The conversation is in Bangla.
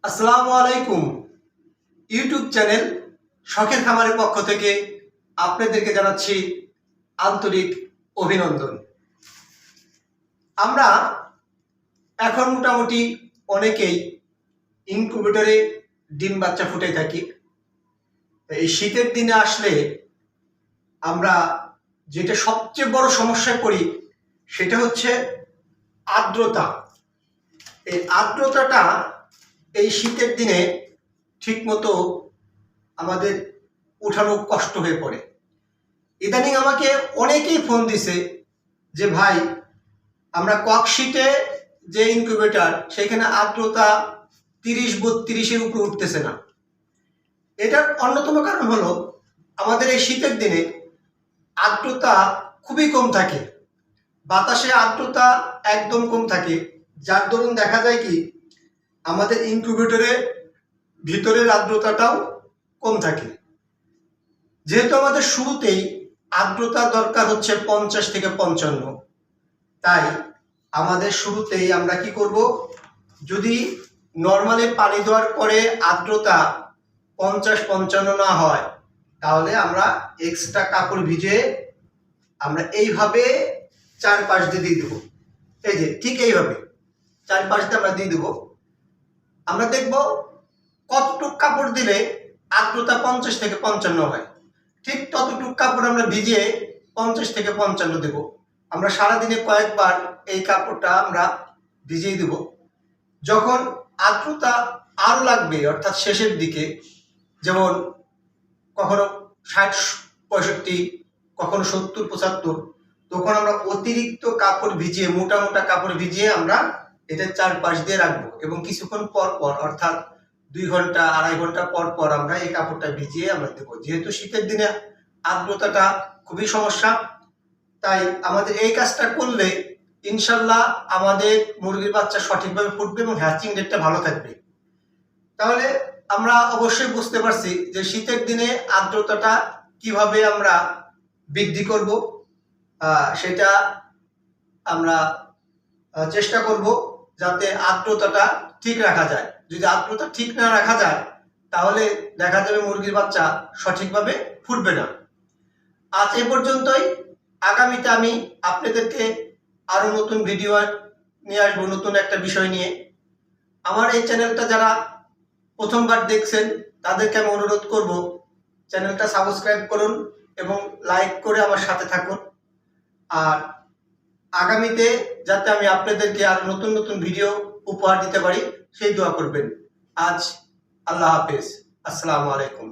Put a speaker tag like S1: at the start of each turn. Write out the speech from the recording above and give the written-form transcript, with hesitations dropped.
S1: আসসালামু আলাইকুম। ইউটিউব চ্যানেল শখের খামারের পক্ষ থেকে আপনাদেরকে জানাচ্ছি আন্তরিক অভিনন্দন। আমরা এখন মোটামুটি অনেকেই ইনকিউবেটরে ডিম বাচ্চা ফুটে থাকি। এই শীতের দিনে আসলে আমরা যেটা সবচেয়ে বড় সমস্যায় পড়ি সেটা হচ্ছে আর্দ্রতা। এই আর্দ্রতাটা এই শীতের দিনে ঠিকমতো আমাদের উঠানো কষ্ট হয়ে পড়ে। ইদানিং আমাকে অনেকেই ফোন দিছে যে ভাই, আমরা ককশিটে যে ইনকিউবেটর সেখানে আর্দ্রতা 30-32-এর উপরে উঠতেছে না। এটার অন্যতম কারণ হলো আমাদের এই শীতের দিনে আর্দ্রতা খুবই কম থাকে, বাতাসে আর্দ্রতা একদম কম থাকে, যার দরুন দেখা যায় কি আমাদের ইনকিউবেটরের ভিতরের আর্দ্রতাটাও কম থাকে। যেহেতু আমাদের শুরুতেই আর্দ্রতা দরকার হচ্ছে 50 থেকে 55, তাই আমাদের শুরুতেই আমরা কি করব, যদি নর্মালি পানি দেওয়ার পরে আর্দ্রতা 50-55 না হয় তাহলে আমরা এক্সট্রা কাপড় ভিজিয়ে আমরা এইভাবে চারপাশ দিয়ে দেবো। এই যে ঠিক এইভাবে চারপাশ দিয়ে আমরা দিয়ে দেবো। আমরা দেখব কতটুক কাপড় দিলে আর্দ্রতা 50 থেকে 55 হয়, ঠিক ততটুক কাপড় আমরা ভিজিয়ে 50 থেকে 55 দেব। আমরা সারাদিনে কয়েকবার এই কাপড়টা আমরা ভিজিয়ে দেব। যখন আর্দ্রতা আরও লাগবে, অর্থাৎ শেষের দিকে, যেমন কখনো 60-65, কখনো 70-75, তখন আমরা অতিরিক্ত কাপড় ভিজিয়ে, মোটা মোটা কাপড় ভিজিয়ে আমরা এটা চারপাশ দিয়ে রাখবো এবং কিছুক্ষণ পর পর, অর্থাৎ 2 ঘন্টা 2.5 ঘন্টা পর পর আমরা এই কাপড়টা ভিজিয়ে আমরা দেবো। যেহেতু শীতের দিনে আর্দ্রতাটা খুবই সমস্যা, তাই আমাদের এই কাজটা করলে ইনশাল্লাহ আমাদের মুরগির বাচ্চা সঠিকভাবে ফুটবে এবং হ্যাচিং রেটটা ভালো থাকবে। তাহলে আমরা অবশ্যই বুঝতে পারছি যে শীতের দিনে আর্দ্রতাটা কিভাবে আমরা বৃদ্ধি করব, সেটা আমরা চেষ্টা করব যাতে আর্দ্রতাটা ঠিক রাখা যায়। যদি আর্দ্রতা ঠিক না রাখা যায় তাহলে দেখা যাবে মুরগির বাচ্চা সঠিকভাবে ফুটবে না। আজ এ পর্যন্তই। আগামীতে আমি আপনাদেরকে আরো নতুন ভিডিও নিয়ে আসবো, নতুন একটা বিষয় নিয়ে। আমার এই চ্যানেলটা যারা প্রথমবার দেখছেন তাদেরকে আমি অনুরোধ করব চ্যানেলটা সাবস্ক্রাইব করুন এবং লাইক করে আমার সাথে থাকুন। আর আগামীতে যাতে আমি আপনাদেরকে আরো নতুন নতুন ভিডিও উপহার দিতে পারি সেই দোয়া করবেন। আজ আল্লাহ হাফেজ। আসসালামু আলাইকুম।